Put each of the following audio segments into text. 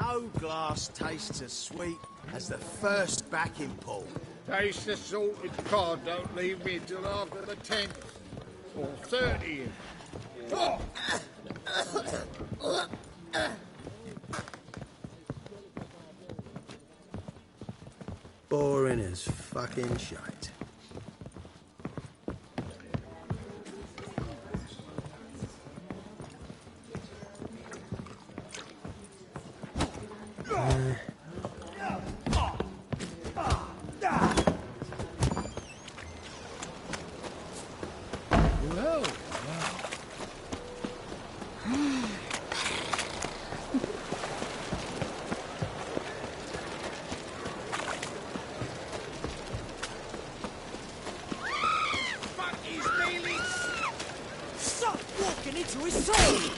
No glass tastes as sweet as the first backing pull. Taste the salted cod, don't leave me till after the 10th. Or 30th. Oh! Boring as fucking shite. Into his soul!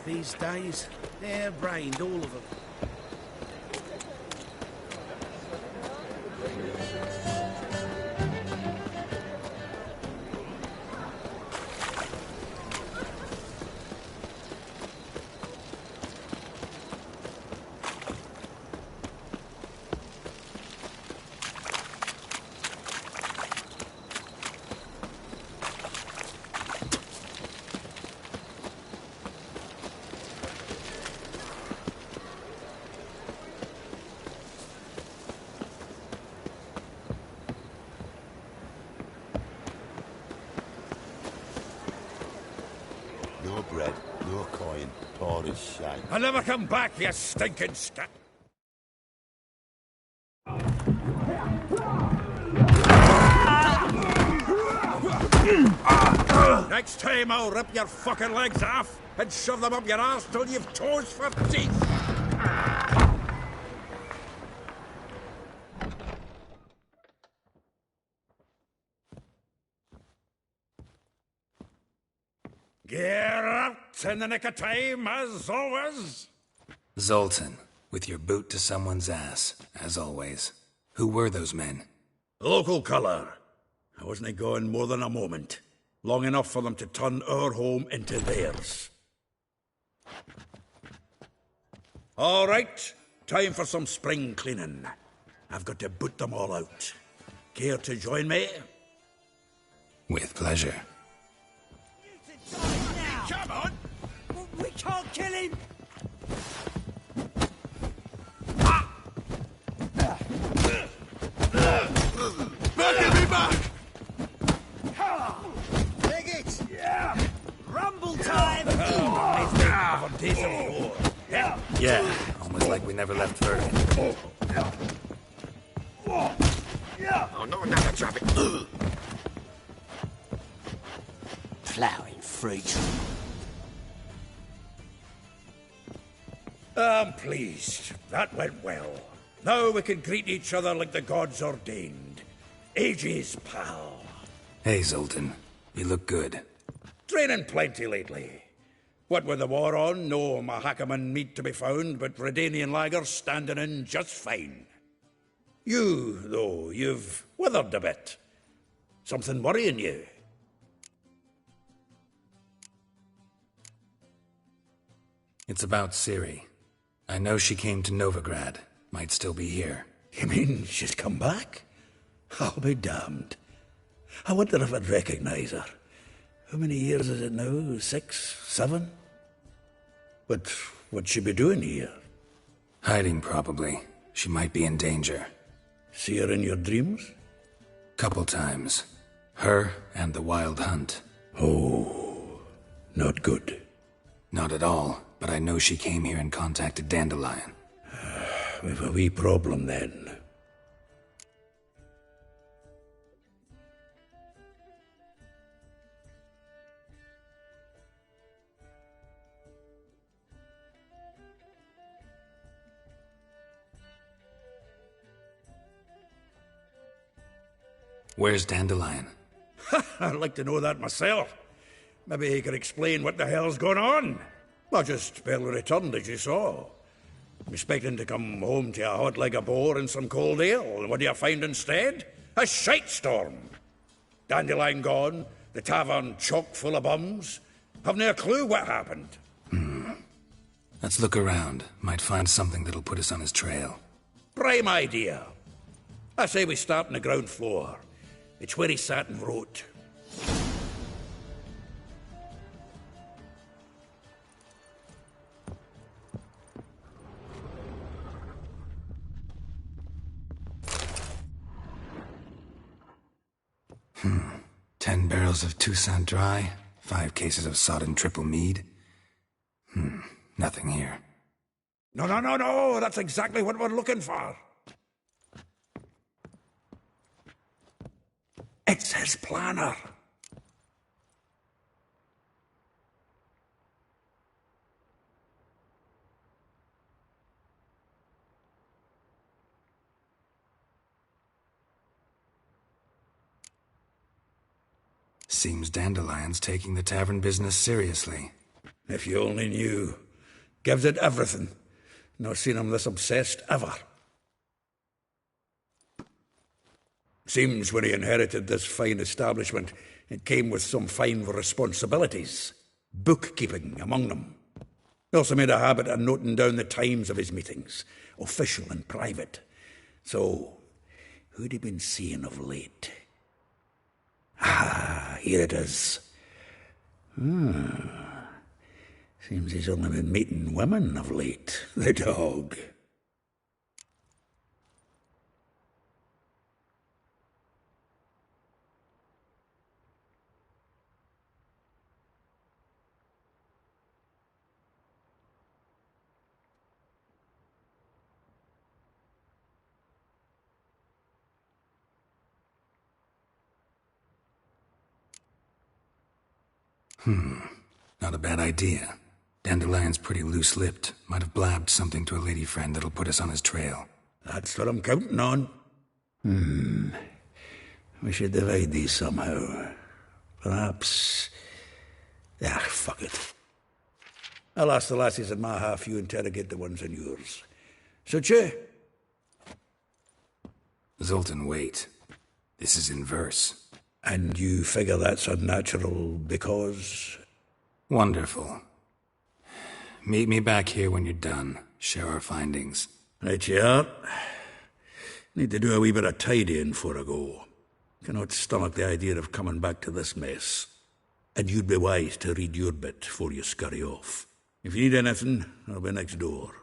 These days, hair-brained, all of them. No bread, no coin, poor as shite. I'll never come back, you stinking scat. Next time I'll rip your fucking legs off and shove them up your arse till you've toes for teeth. Get out in the nick of time, as always. Zoltan, with your boot to someone's ass, as always. Who were those men? Local colour. I wasn't going more than a moment. Long enough for them to turn our home into theirs. All right, time for some spring cleaning. I've got to boot them all out. Care to join me? With pleasure. Come on! We can't kill him! Back me back! Take it! Yeah! Rumble time! Yeah, almost like we never left Vertigan. Oh, no, another traffic. Plowing freak. I'm pleased. That went well. Now we can greet each other like the gods ordained. Ages, pal. Hey, Zoltan. You look good. Training plenty lately. What with the war on, no Mahakaman meat to be found, but Redanian lagers standing in just fine. You, though, you've withered a bit. Something worrying you? It's about Ciri. I know she came to Novigrad. Might still be here. You mean she's come back? I'll be damned. I wonder if I'd recognize her. How many years is it now? 6, 7? But what'd she be doing here? Hiding, probably. She might be in danger. See her in your dreams? Couple times. Her and the Wild Hunt. Oh, not good. Not at all, but I know she came here and contacted Dandelion. We've a wee problem then. Where's Dandelion? I'd like to know that myself. Maybe he could explain what the hell's going on. Well, just barely returned, as you saw. I'm expecting to come home to a hot like a boar and some cold ale, and what do you find instead? A shite storm. Dandelion gone, the tavern chock full of bums. Haven't a clue what happened. Let's look around. Might find something that'll put us on his trail. Prime idea. I say we start on the ground floor. It's where he sat and wrote. — 10 barrels of Toussaint Dry, 5 cases of sodden triple mead. Nothing here. No, that's exactly what we're looking for. It's his planner. Seems Dandelion's taking the tavern business seriously. If you only knew. Gives it everything. Not seen him this obsessed ever. Seems when he inherited this fine establishment, it came with some fine responsibilities. Bookkeeping among them. He also made a habit of noting down the times of his meetings, official and private. So, who'd he been seeing of late? Ah, here it is. Seems he's only been meeting women of late, the dog. Not a bad idea. Dandelion's pretty loose-lipped. Might have blabbed something to a lady friend that'll put us on his trail. That's what I'm counting on. We should divide these somehow. Perhaps... fuck it. I'll ask the lassies in my half, you interrogate the ones in yours. Suit you? Zoltan, wait. This is in verse. And you figure that's unnatural because... Wonderful. Meet me back here when you're done. Share our findings. Right you are. Need to do a wee bit of tidying before I go. Cannot stomach the idea of coming back to this mess. And you'd be wise to read your bit before you scurry off. If you need anything, I'll be next door.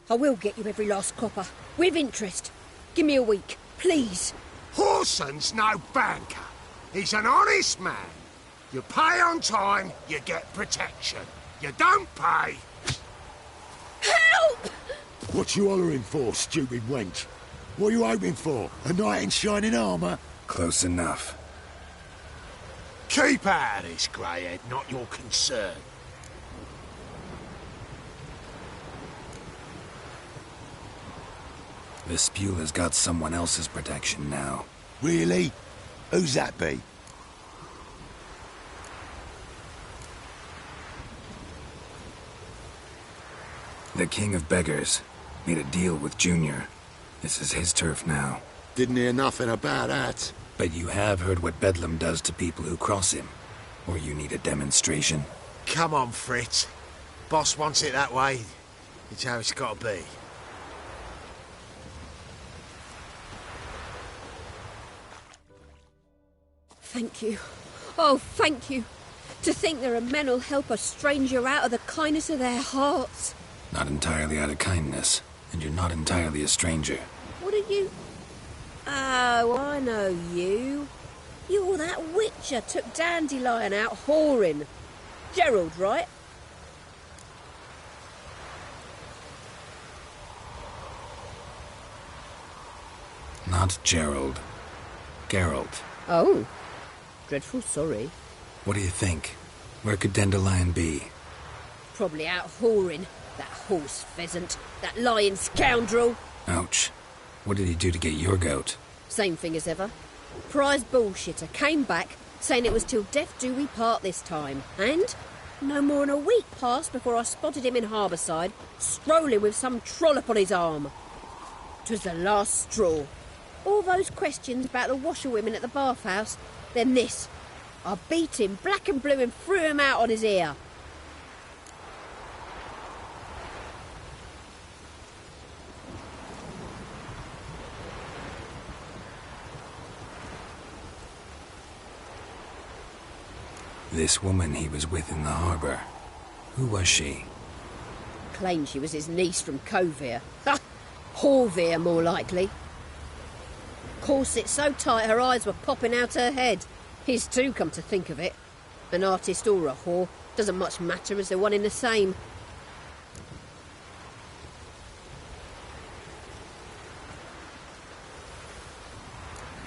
I will get you every last copper, with interest. Give me a week, please. Horson's no banker. He's an honest man. You pay on time, you get protection. You don't pay... Help! What you hollering for, stupid wench? What are you hoping for? A knight in shining armour? Close enough. Keep out of this, greyhead, not your concern. Vespula's got someone else's protection now. Really? Who's that be? The King of Beggars. Made a deal with Junior. This is his turf now. Didn't hear nothing about that. But you have heard what Bedlam does to people who cross him. Or you need a demonstration? Come on, Fritz. Boss wants it that way. It's how it's got to be. Thank you. Oh, thank you. To think there are men who'll help a stranger out of the kindness of their hearts. Not entirely out of kindness. And you're not entirely a stranger. What are you... Oh, I know you. You're that witcher took Dandelion out whoring. Gerald, right? Not Gerald. Geralt. Oh. Dreadful sorry. What do you think? Where could Dandelion be? Probably out whoring. That horse pheasant. That lying scoundrel. Ouch. What did he do to get your goat? Same thing as ever. Prize bullshitter came back saying it was till death do we part this time. And no more than a week passed before I spotted him in Harbourside, strolling with some trollop on his arm. 'Twas the last straw. All those questions about the washerwomen at the bathhouse, then this. I beat him black and blue and threw him out on his ear. This woman he was with in the harbour. Who was she? Claimed she was his niece from Covere. Ha! Horvere, more likely. Corset so tight her eyes were popping out her head. His too, come to think of it. An artist or a whore, doesn't much matter as they're one in the same.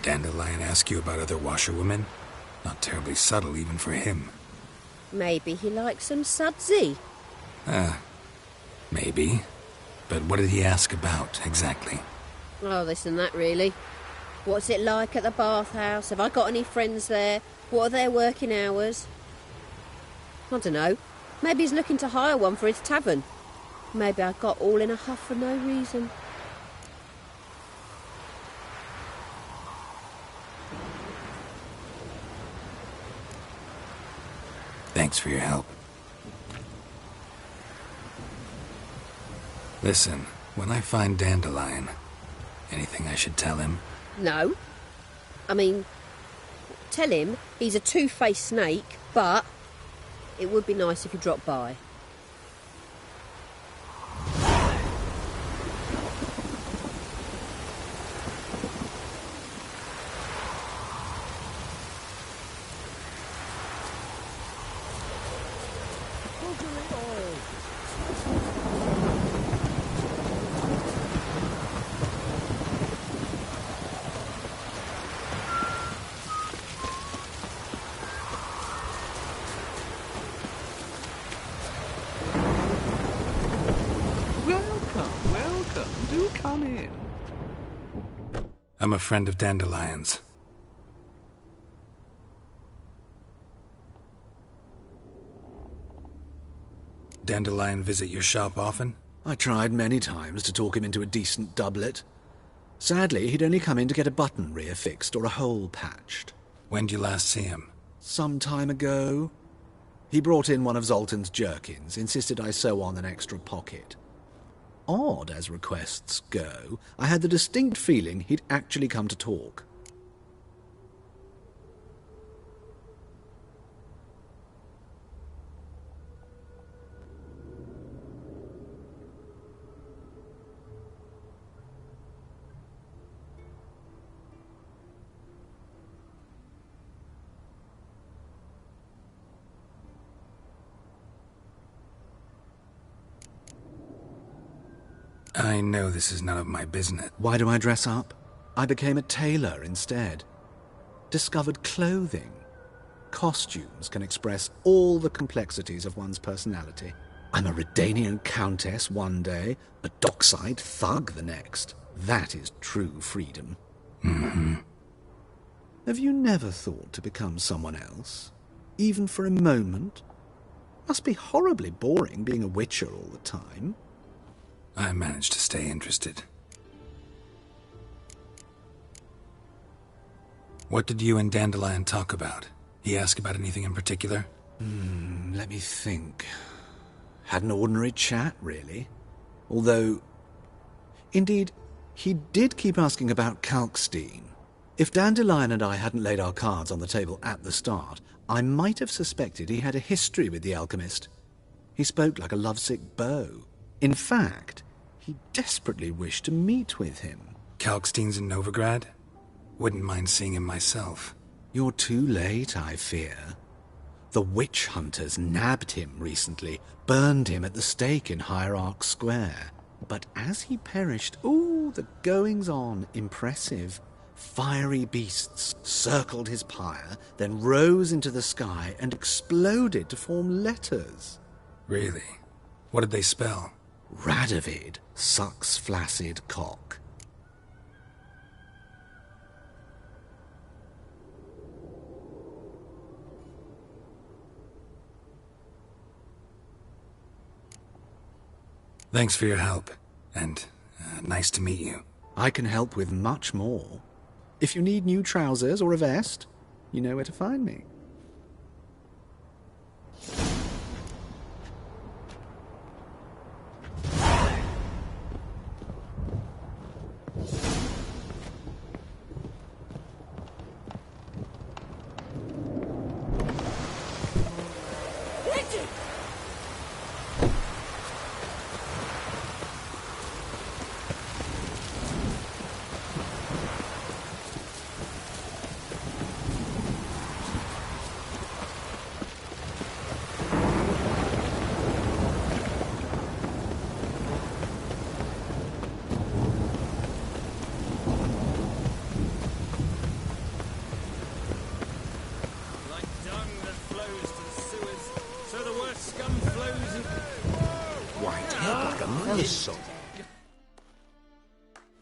Dandelion ask you about other washerwomen? Not terribly subtle even for him. Maybe he likes some sudsy. Maybe. But what did he ask about, exactly? Oh, this and that, really. What's it like at the bathhouse? Have I got any friends there? What are their working hours? I don't know. Maybe he's looking to hire one for his tavern. Maybe I got all in a huff for no reason. Thanks for your help. Listen, when I find Dandelion, anything I should tell him? No. I mean, tell him he's a two-faced snake, but it would be nice if he dropped by. Do come in. I'm a friend of Dandelion's. Dandelion visit your shop often? I tried many times to talk him into a decent doublet. Sadly, he'd only come in to get a button rear fixed or a hole patched. When did you last see him? Some time ago. He brought in one of Zoltan's jerkins, insisted I sew on an extra pocket. Odd as requests go, I had the distinct feeling he'd actually come to talk. I know this is none of my business. Why do I dress up? I became a tailor instead. Discovered clothing. Costumes can express all the complexities of one's personality. I'm a Redanian countess one day, a dockside thug the next. That is true freedom. Mm-hmm. Have you never thought to become someone else? Even for a moment? Must be horribly boring being a witcher all the time. I managed to stay interested. What did you and Dandelion talk about? He asked about anything in particular? Let me think. Had an ordinary chat, really. Although, indeed, he did keep asking about Kalkstein. If Dandelion and I hadn't laid our cards on the table at the start, I might have suspected he had a history with the alchemist. He spoke like a lovesick beau. In fact, he desperately wished to meet with him. Kalkstein's in Novigrad? Wouldn't mind seeing him myself. You're too late, I fear. The witch hunters nabbed him recently, burned him at the stake in Hierarch Square. But as he perished, the goings-on, impressive. Fiery beasts circled his pyre, then rose into the sky and exploded to form letters. Really? What did they spell? Radovid sucks flaccid cock. Thanks for your help, and nice to meet you. I can help with much more. If you need new trousers or a vest, you know where to find me.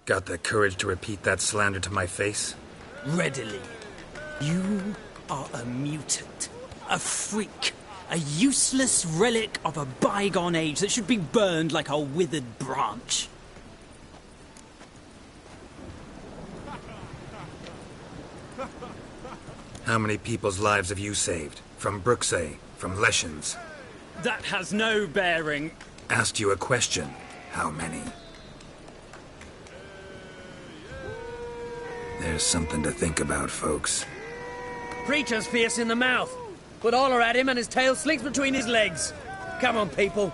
Got the courage to repeat that slander to my face? Readily. You are a mutant, a freak, a useless relic of a bygone age that should be burned like a withered branch. How many people's lives have you saved? From Bruxay, from Leshens? That has no bearing. Asked you a question. How many? There's something to think about, folks. Preacher's fierce in the mouth, but holler at him and his tail slinks between his legs. Come on, people.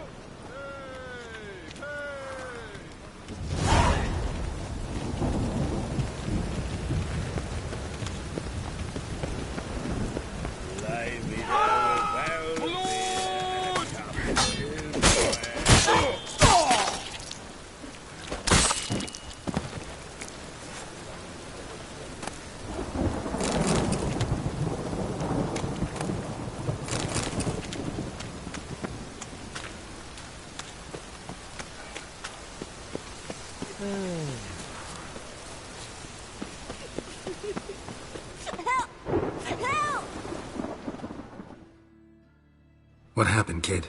What happened, kid?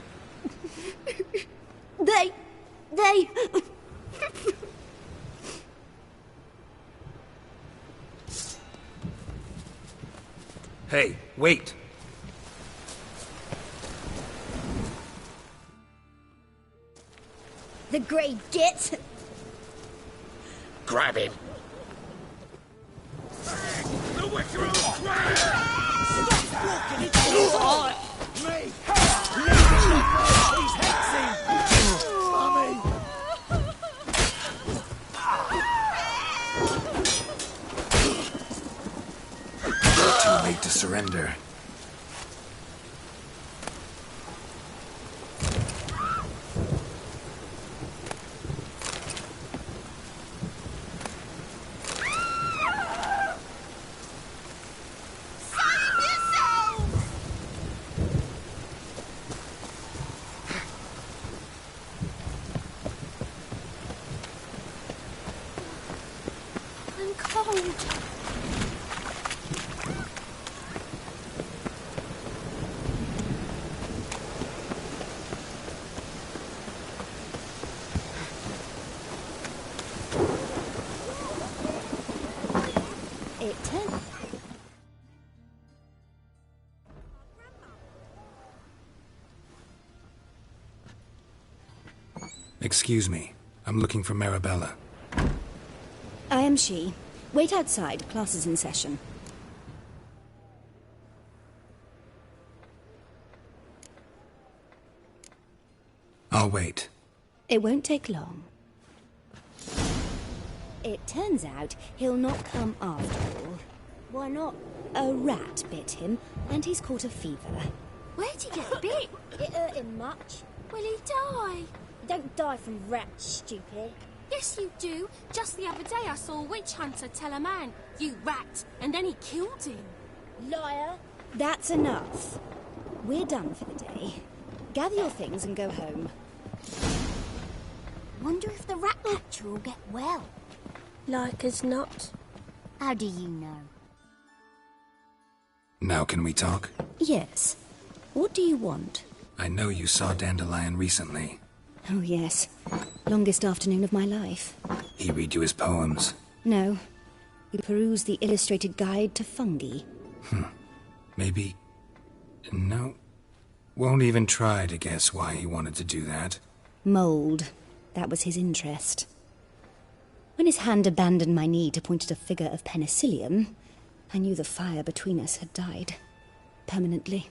They... Hey, wait! The grey git. Grab him. The Wicker Me! He's hexing! Mummy! Too late to surrender. Excuse me. I'm looking for Marabella. I am she. Wait outside. Class is in session. I'll wait. It won't take long. It turns out he'll not come after all. Why not? A rat bit him, and he's caught a fever. Where'd he get bit? It hurt him much. Will he die? You don't die from rats, stupid. Yes, you do. Just the other day I saw a witch hunter tell a man, "You rat," and then he killed him. Liar. That's enough. We're done for the day. Gather your things and go home. Wonder if the rat catcher will get well. Like as not. How do you know? Now can we talk? Yes. What do you want? I know you saw Dandelion recently. Oh, yes. Longest afternoon of my life. He read you his poems? No. We perused the illustrated guide to fungi. Maybe... No. Won't even try to guess why he wanted to do that. Mold. That was his interest. When his hand abandoned my knee to point at a figure of penicillium, I knew the fire between us had died. Permanently.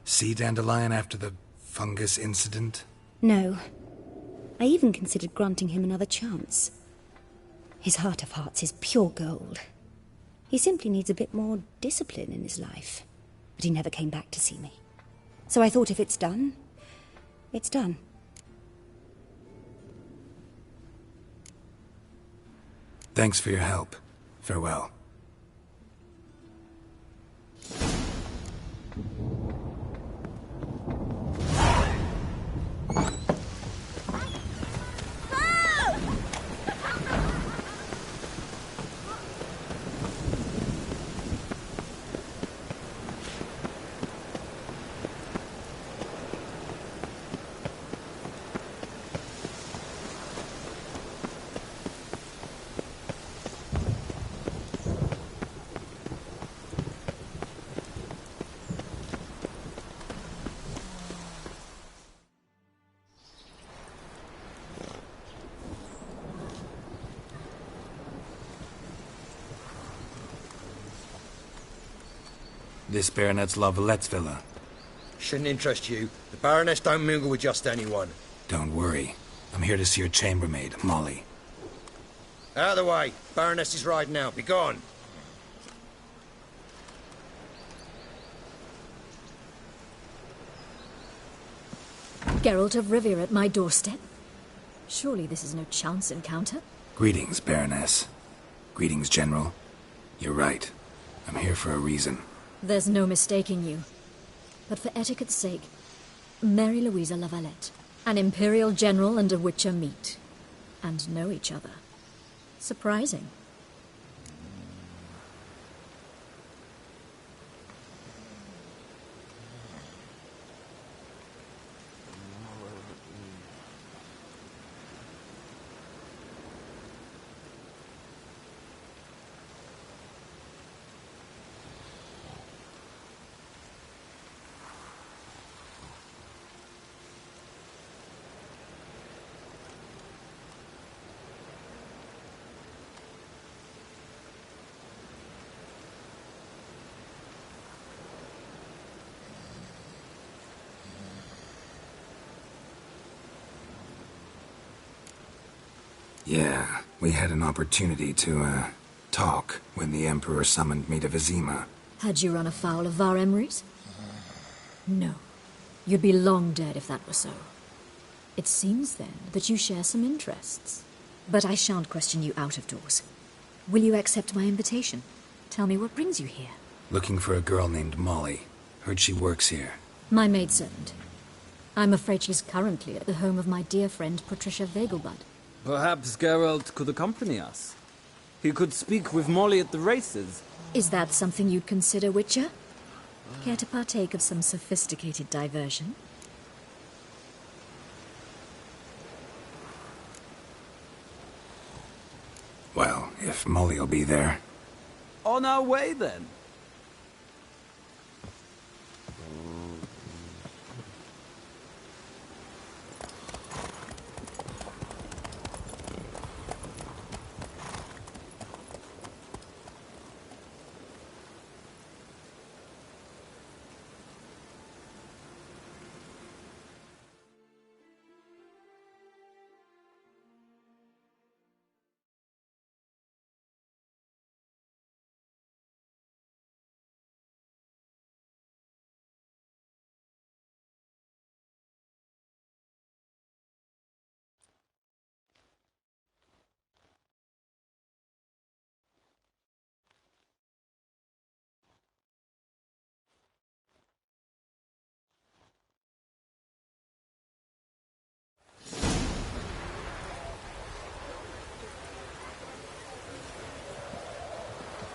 See Dandelion after the fungus incident? No. I even considered granting him another chance. His heart of hearts is pure gold. He simply needs a bit more discipline in his life. But he never came back to see me. So I thought if it's done, it's done. Thanks for your help. Farewell. This Baronet's La Vallette's villa. Shouldn't interest you. The Baroness don't mingle with just anyone. Don't worry. I'm here to see your chambermaid, Molly. Out of the way. Baroness is riding out. Be gone. Geralt of Rivia at my doorstep? Surely this is no chance encounter? Greetings, Baroness. Greetings, General. You're right. I'm here for a reason. There's no mistaking you. But for etiquette's sake, Mary Louisa La Valette. An Imperial General and a Witcher meet. And know each other. Surprising. Yeah, we had an opportunity to, talk when the Emperor summoned me to Vizima. Had you run afoul of Var Emrys? No. You'd be long dead if that were so. It seems, then, that you share some interests. But I shan't question you out of doors. Will you accept my invitation? Tell me what brings you here. Looking for a girl named Molly. Heard she works here. My maidservant. I'm afraid she's currently at the home of my dear friend Patricia Vegelbud. Perhaps Geralt could accompany us. He could speak with Molly at the races. Is that something you'd consider, Witcher? Care to partake of some sophisticated diversion? Well, if Molly'll be there. On our way, then.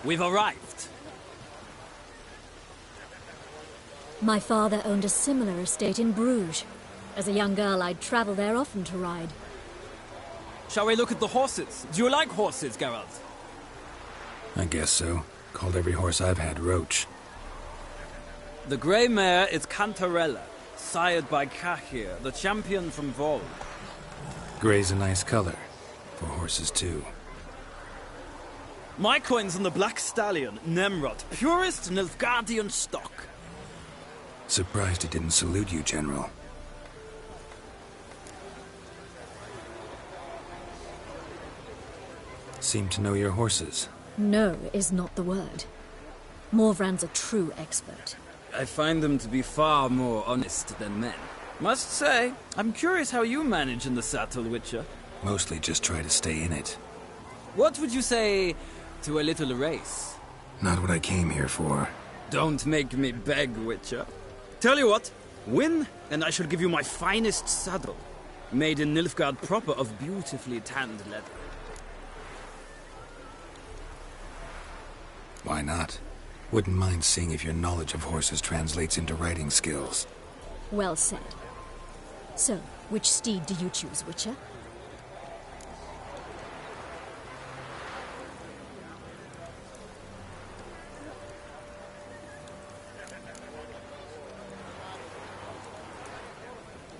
We've arrived. My father owned a similar estate in Bruges. As a young girl, I'd travel there often to ride. Shall we look at the horses? Do you like horses, Geralt? I guess so. Called every horse I've had Roach. The grey mare is Cantarella, sired by Cahir, the champion from Vol. Grey's a nice color. For horses, too. My coin's on the black stallion, Nemrod, purest Nilfgaardian stock. Surprised he didn't salute you, General. Seem to know your horses. No is not the word. Morvran's a true expert. I find them to be far more honest than men. Must say, I'm curious how you manage in the saddle, Witcher. Mostly just try to stay in it. What would you say to a little race? Not what I came here for. Don't make me beg, Witcher. Tell you what, win, and I shall give you my finest saddle. Made in Nilfgaard proper of beautifully tanned leather. Why not? Wouldn't mind seeing if your knowledge of horses translates into riding skills. Well said. So, which steed do you choose, Witcher?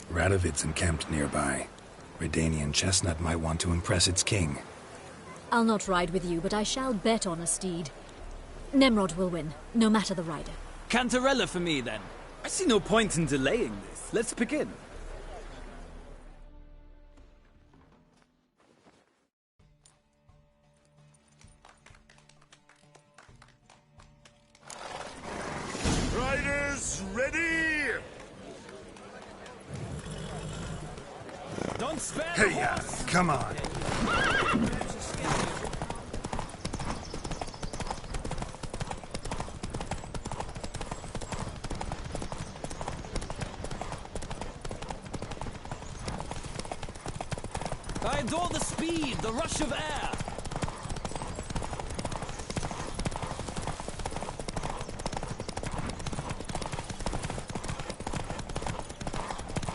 Radovid's encamped nearby. Redanian chestnut might want to impress its king. I'll not ride with you, but I shall bet on a steed. Nemrod will win, no matter the rider. Cantarella for me, then. I see no point in delaying this. Let's begin. Riders, ready? Don't spare the horse! Come on. I adore the speed, the rush of air.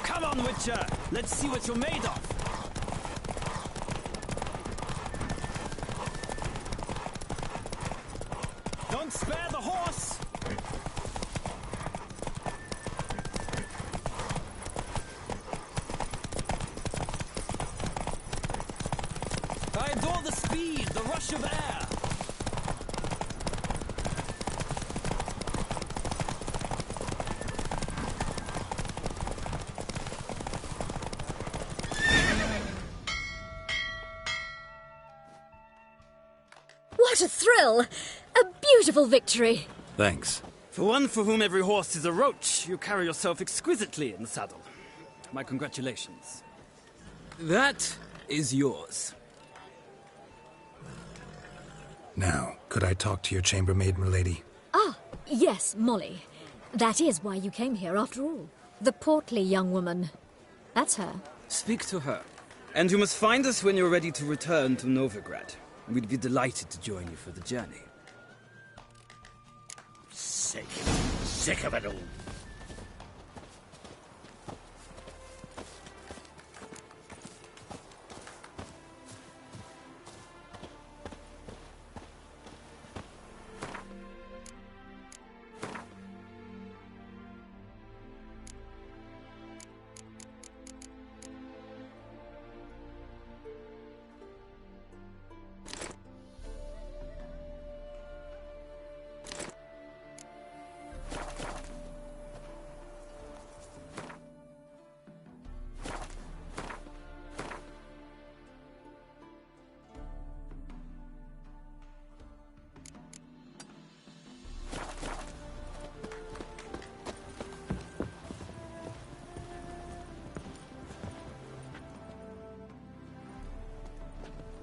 Come on, Witcher. Let's see what you're made of. Don't spare the horse. I adore the speed, the rush of air. What a thrill! A beautiful victory! Thanks. For one for whom every horse is a roach, you carry yourself exquisitely in the saddle. My congratulations. That is yours. Now, could I talk to your chambermaid, milady? Ah, yes, Molly. That is why you came here, after all. The portly young woman. That's her. Speak to her. And you must find us when you're ready to return to Novigrad. We'd be delighted to join you for the journey. Sick of it all.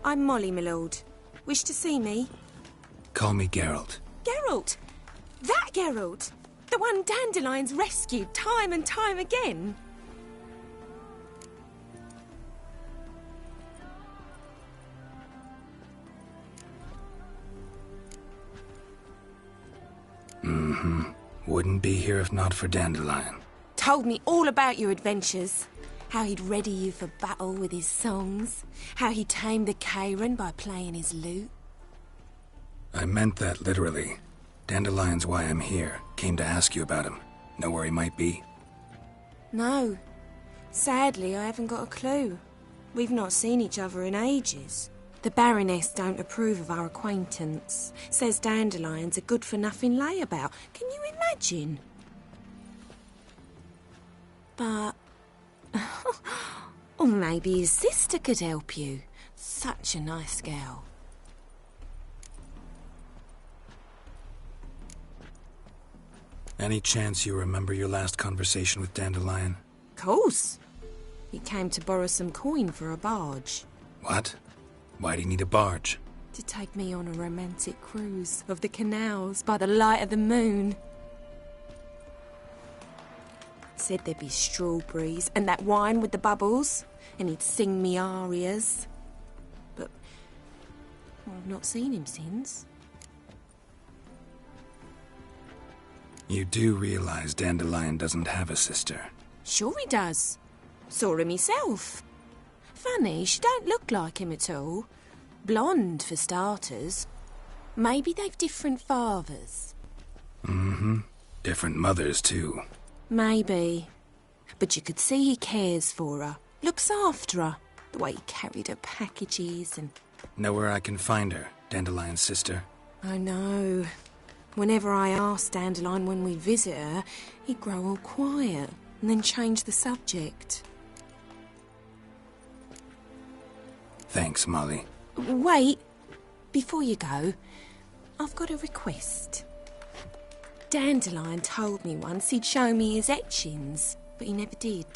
I'm Molly, my lord. Wish to see me? Call me Geralt. Geralt? That Geralt? The one Dandelion's rescued time and time again? Mm-hmm. Wouldn't be here if not for Dandelion. Told me all about your adventures. How he'd ready you for battle with his songs. How he tamed the Karen by playing his lute. I meant that literally. Dandelion's why I'm here. Came to ask you about him. Know where he might be? No. Sadly, I haven't got a clue. We've not seen each other in ages. The Baroness don't approve of our acquaintance. Says Dandelion's a good-for-nothing layabout. Can you imagine? But... or maybe his sister could help you. Such a nice girl. Any chance you remember your last conversation with Dandelion? Course. He came to borrow some coin for a barge. What? Why do you need a barge? To take me on a romantic cruise of the canals by the light of the moon. Said there'd be strawberries and that wine with the bubbles, and he'd sing me arias. But I've not seen him since. You do realize Dandelion doesn't have a sister? Sure he does. Saw him myself. Funny, she don't look like him at all. Blonde, for starters. Maybe they've different fathers. Mm-hmm. Different mothers, too. Maybe. But you could see he cares for her. Looks after her. The way he carried her packages and... Know where I can find her, Dandelion's sister? I know. Whenever I asked Dandelion when we visit her, he'd grow all quiet and then change the subject. Thanks, Molly. Wait. Before you go, I've got a request. Dandelion told me once he'd show me his etchings, but he never did.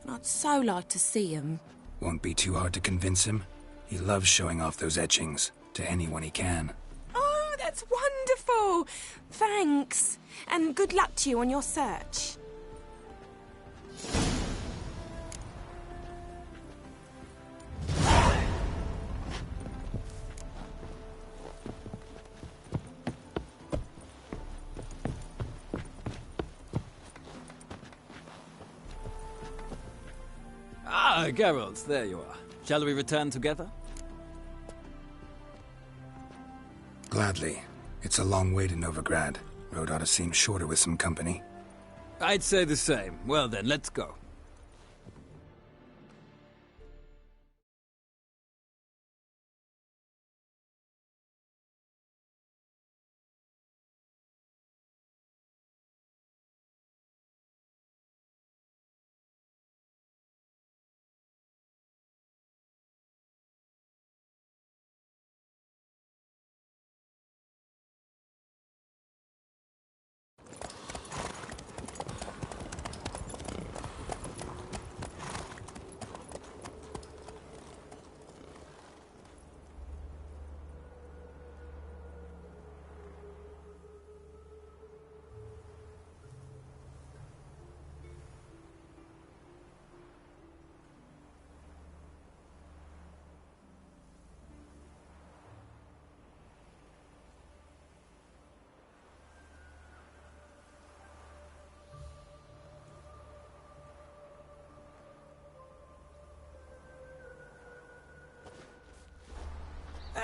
And I'd so like to see them. Won't be too hard to convince him. He loves showing off those etchings to anyone he can. Oh, that's wonderful! Thanks. And good luck to you on your search. Ah, Geralt, there you are. Shall we return together? Gladly. It's a long way to Novigrad. Road ought to seem shorter with some company. I'd say the same. Well then, let's go.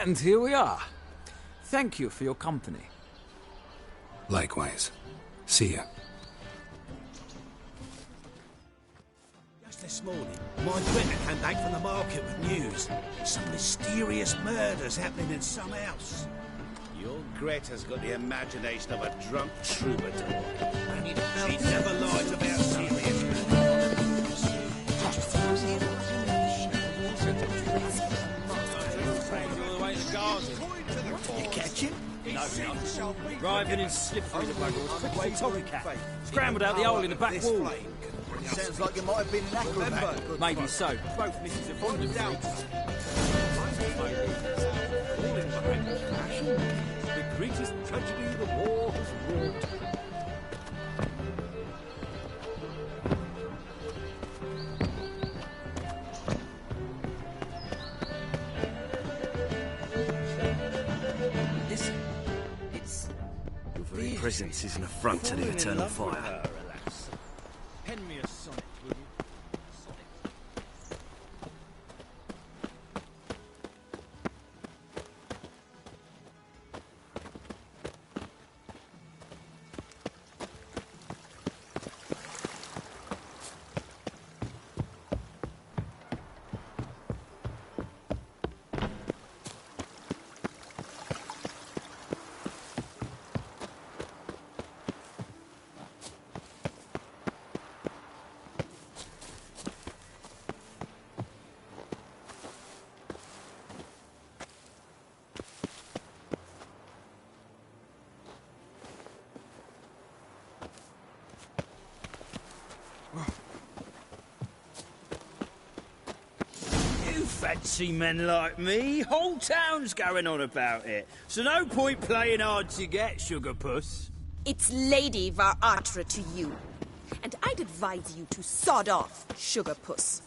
And here we are. Thank you for your company. Likewise. See ya. Just this morning, my Greta came back from the market with news. Some mysterious murders happening in some house. Your Greta's got the imagination of a drunk troubadour. She never lies about serious You catch him? No. Driving in slip through the bugger was quick as a tomcat. Scrambled out the hole in the back wall. Sounds like you might have been an acrobat. Maybe so. Both misses are fond of fruits. The greatest tragedy the war has wrought. presence is an affront to the eternal fire. Pen me a sonnet, will you? Fancy men like me, whole town's going on about it. So no point playing hard to get, sugar puss. It's Lady Varatra to you. And I'd advise you to sod off, sugar puss.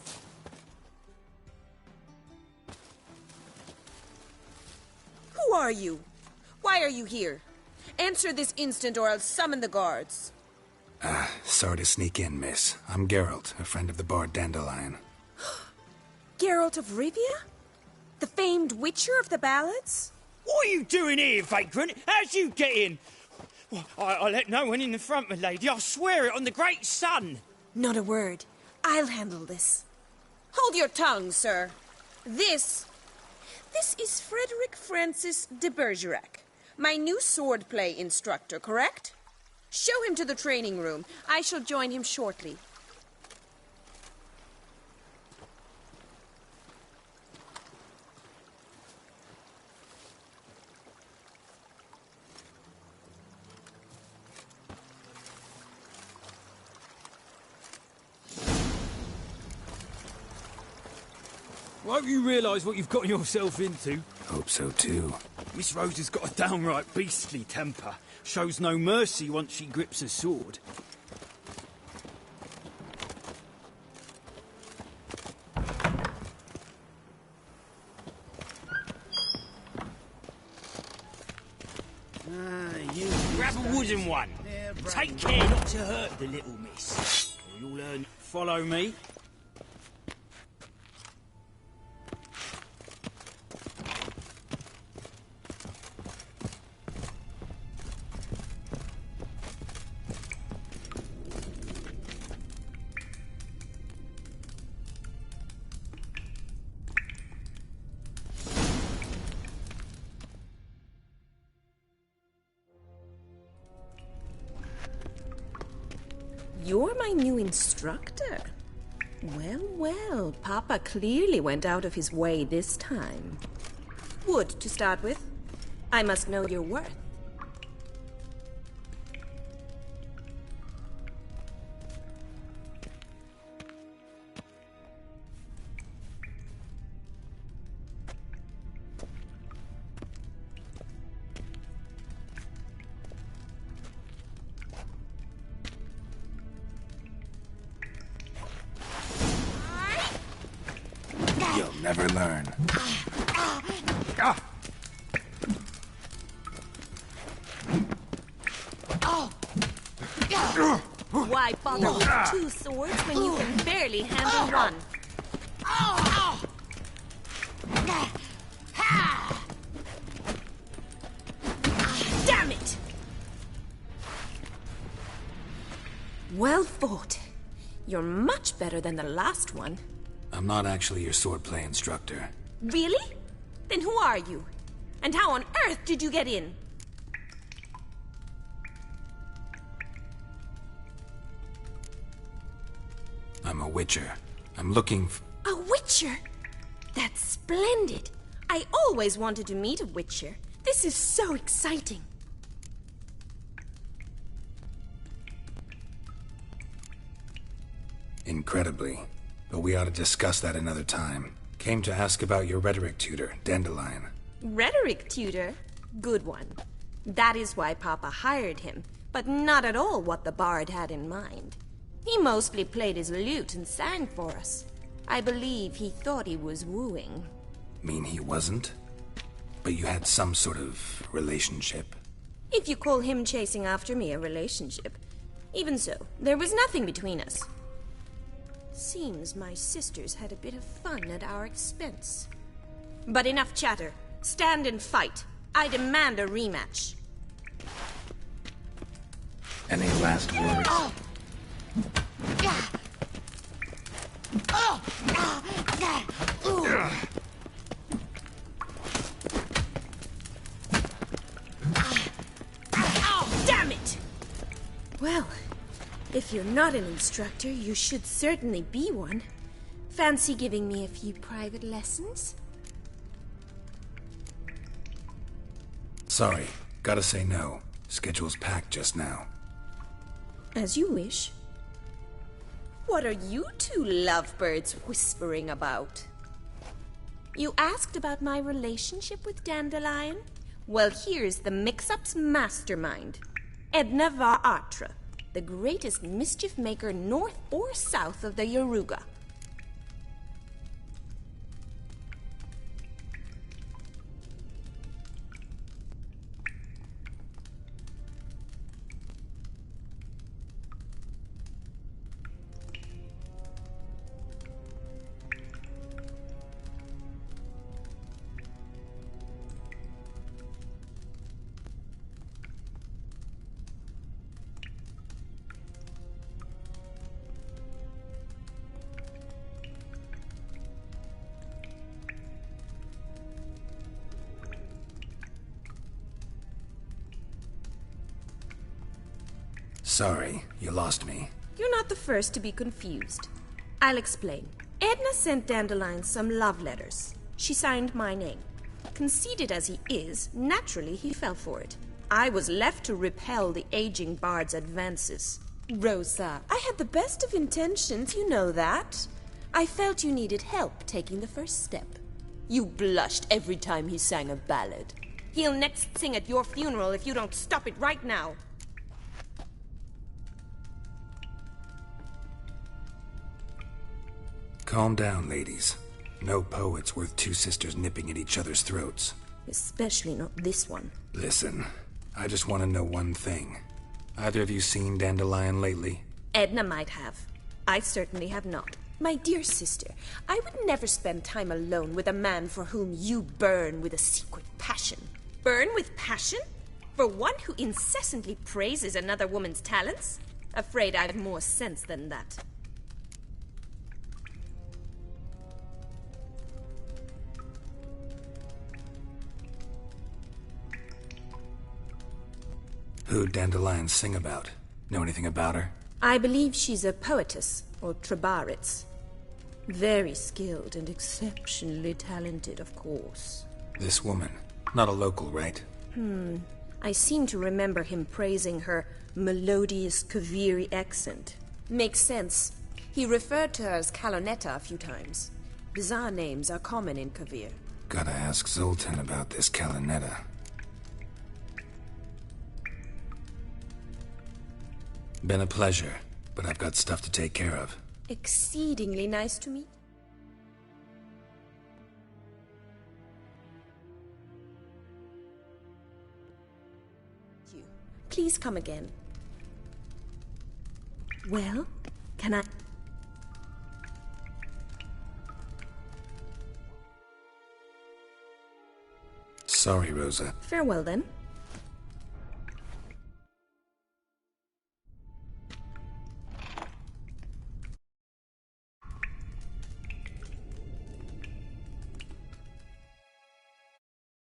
Who are you? Why are you here? Answer this instant or I'll summon the guards. Sorry to sneak in, miss. I'm Geralt, a friend of the bard Dandelion. Geralt of Rivia? The famed witcher of the ballads? What are you doing here, vagrant? How'd you get in? Well, I let no one in the front, my lady. I swear it on the great sun. Not a word. I'll handle this. Hold your tongue, sir. This is Frederick Francis de Bergerac, my new swordplay instructor, correct? Show him to the training room. I shall join him shortly. Won't you realise what you've got yourself into? Hope so too. Miss Rose has got a downright beastly temper. Shows no mercy once she grips a sword. Grab a wooden one. Take care not to hurt the little miss. Or you'll learn. Follow me. You're my new instructor. Well, well, Papa clearly went out of his way this time. Wood, to start with. I must know your worth. You'll never learn. Why bother with two swords when you can barely handle one? Damn it! Well fought. You're much better than the last one. I'm not actually your swordplay instructor. Really? Then who are you? And how on earth did you get in? I'm a witcher. I'm looking for... A witcher? That's splendid. I always wanted to meet a witcher. This is so exciting. Incredibly. But we ought to discuss that another time. Came to ask about your rhetoric tutor, Dandelion. Rhetoric tutor? Good one. That is why Papa hired him, but not at all what the bard had in mind. He mostly played his lute and sang for us. I believe he thought he was wooing. Mean he wasn't? But you had some sort of relationship? If you call him chasing after me a relationship. Even so, there was nothing between us. Seems my sisters had a bit of fun at our expense. But enough chatter. Stand and fight. I demand a rematch. Any last words? Damn it! Well, if you're not an instructor, you should certainly be one. Fancy giving me a few private lessons? Sorry, gotta say no. Schedule's packed just now. As you wish. What are you two lovebirds whispering about? You asked about my relationship with Dandelion? Well, here's the mix-up's mastermind. Edna var Atra, the greatest mischief maker north or south of the Yaruga. Sorry, you lost me. You're not the first to be confused. I'll explain. Edna sent Dandelion some love letters. She signed my name. Conceited as he is, naturally he fell for it. I was left to repel the aging bard's advances. Rosa, I had the best of intentions, you know that. I felt you needed help taking the first step. You blushed every time he sang a ballad. He'll next sing at your funeral if you don't stop it right now. Calm down, ladies. No poet's worth two sisters nipping at each other's throats. Especially not this one. Listen, I just want to know one thing. Either of you seen Dandelion lately? Edna might have. I certainly have not. My dear sister, I would never spend time alone with a man for whom you burn with a secret passion. Burn with passion? For one who incessantly praises another woman's talents? Afraid I've more sense than that. Who'd Dandelion sing about? Know anything about her? I believe she's a poetess, or trabaritz. Very skilled and exceptionally talented, of course. This woman. Not a local, right? I seem to remember him praising her melodious Kaviri accent. Makes sense. He referred to her as Kalonetta a few times. Bizarre names are common in Kavir. Gotta ask Zoltan about this Kalonetta. Been a pleasure, but I've got stuff to take care of. Exceedingly nice to meet. You. Please come again. Well, can I... Sorry, Rosa. Farewell then.